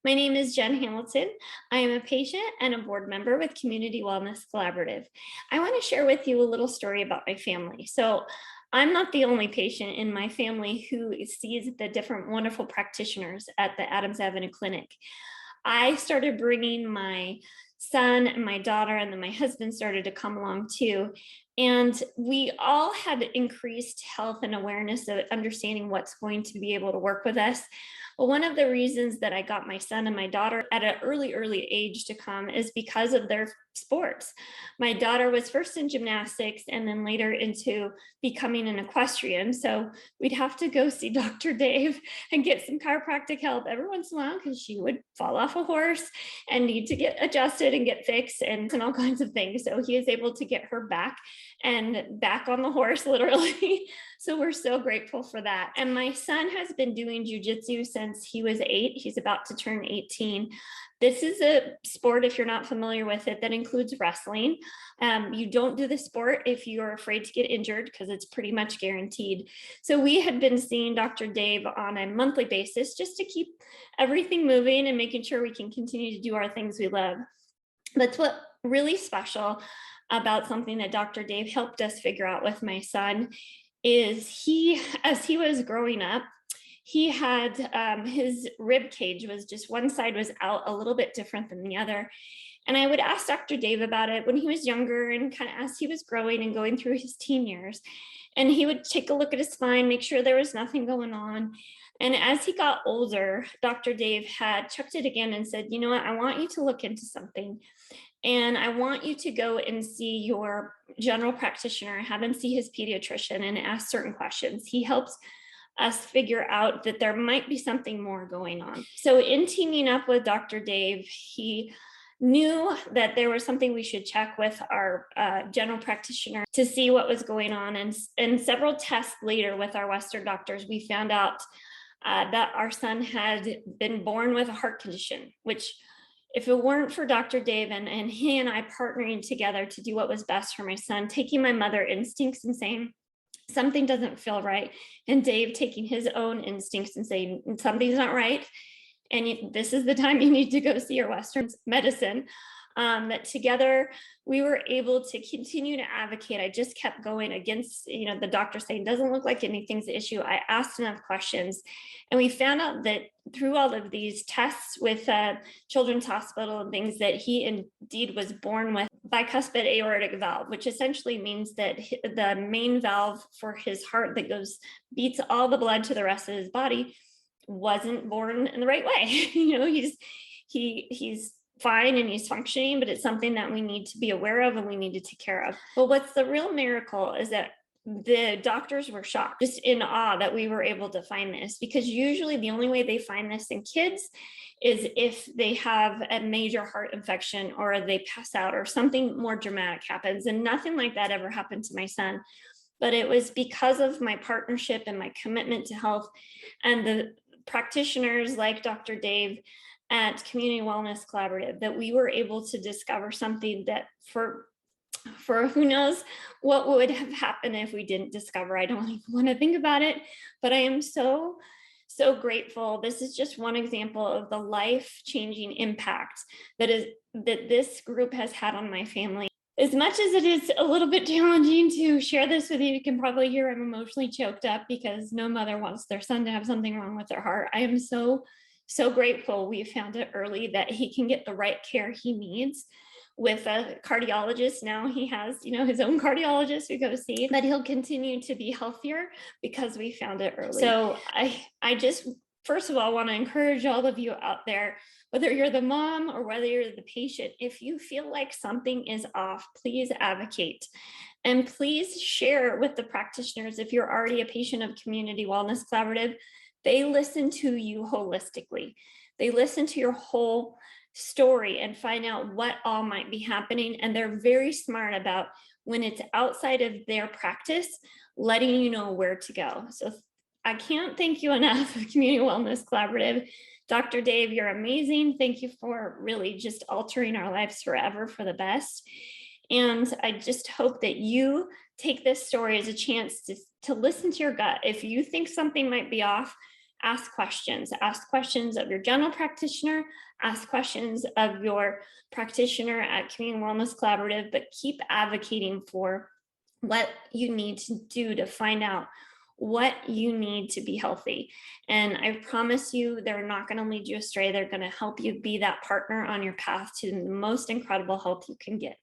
My name is Jen Hamilton. I am a patient and a board member with Community Wellness Collaborative. I want to share with you a little story about my family. So, I'm not the only patient in my family who sees the different wonderful practitioners at the Adams Avenue Clinic. I started bringing my son and my daughter, and then my husband started to come along too. And we all had increased health and awareness of understanding what's going to be able to work with us. Well, one of the reasons that I got my son and my daughter at an early age to come is because of their sports. My daughter was first in gymnastics and then later into becoming an equestrian. So we'd have to go see Dr. Dave and get some chiropractic help every once in a while because she would fall off a horse and need to get adjusted and get fixed and all kinds of things. So he is able to get her back and back on the horse, literally. So we're so grateful for that. And my son has been doing jujitsu since he was 8. He's about to turn 18. This is a sport, if you're not familiar with it, that includes wrestling. You don't do the sport if you're afraid to get injured because it's pretty much guaranteed. So we had been seeing Dr. Dave on a monthly basis just to keep everything moving and making sure we can continue to do our things we love. That's what really special about something that Dr. Dave helped us figure out with my son is as he was growing up, he had his rib cage was just one side was out a little bit different than the other. And I would ask Dr. Dave about it when he was younger and kind of as he was growing and going through his teen years. And he would take a look at his spine, make sure there was nothing going on. And as he got older, Dr. Dave had checked it again and said, you know what, I want you to look into something. And I want you to go and see your general practitioner, have him see his pediatrician and ask certain questions. He helps us figure out that there might be something more going on. So in teaming up with Dr. Dave, he knew that there was something we should check with our general practitioner to see what was going on. And several tests later with our Western doctors, we found out that our son had been born with a heart condition, which if it weren't for Dr. Dave and he and I partnering together to do what was best for my son, taking my mother instincts and saying, something doesn't feel right. And Dave taking his own instincts and saying, something's not right. And this is the time you need to go see your Western medicine. That together we were able to continue to advocate. I just kept going against, the doctor saying, doesn't look like anything's the issue. I asked enough questions. And we found out that through all of these tests with Children's Hospital and things that he indeed was born with bicuspid aortic valve, which essentially means that the main valve for his heart that beats all the blood to the rest of his body wasn't born in the right way. He's fine and he's functioning, but it's something that we need to be aware of and we need to take care of. But what's the real miracle is that the doctors were shocked, just in awe that we were able to find this, because usually the only way they find this in kids is if they have a major heart infection or they pass out or something more dramatic happens. And nothing like that ever happened to my son. But it was because of my partnership and my commitment to health and the practitioners like Dr. Dave at Community Wellness Collaborative that we were able to discover something that for who knows what would have happened if we didn't discover. I don't even want to think about it, but I am so grateful. This is just one example of the life-changing impact that this group has had on my family. As much as it is a little bit challenging to share this with you, you can probably hear I'm emotionally choked up because no mother wants their son to have something wrong with their heart. I am so grateful we found it early that he can get the right care he needs with a cardiologist. Now he has, his own cardiologist we go see, that he'll continue to be healthier because we found it early. So I just, first of all, want to encourage all of you out there, whether you're the mom or whether you're the patient, if you feel like something is off, please advocate. And please share with the practitioners. If you're already a patient of Community Wellness Collaborative, they listen to you holistically. They listen to your whole story and find out what all might be happening. And they're very smart about when it's outside of their practice, letting you know where to go. So I can't thank you enough, Community Wellness Collaborative. Dr. Dave, you're amazing. Thank you for really just altering our lives forever for the best. And I just hope that you take this story as a chance to listen to your gut. If you think something might be off, Ask questions of your general practitioner, ask questions of your practitioner at Community Wellness Collaborative, but keep advocating for what you need to do to find out what you need to be healthy. And I promise you, they're not going to lead you astray. They're going to help you be that partner on your path to the most incredible health you can get.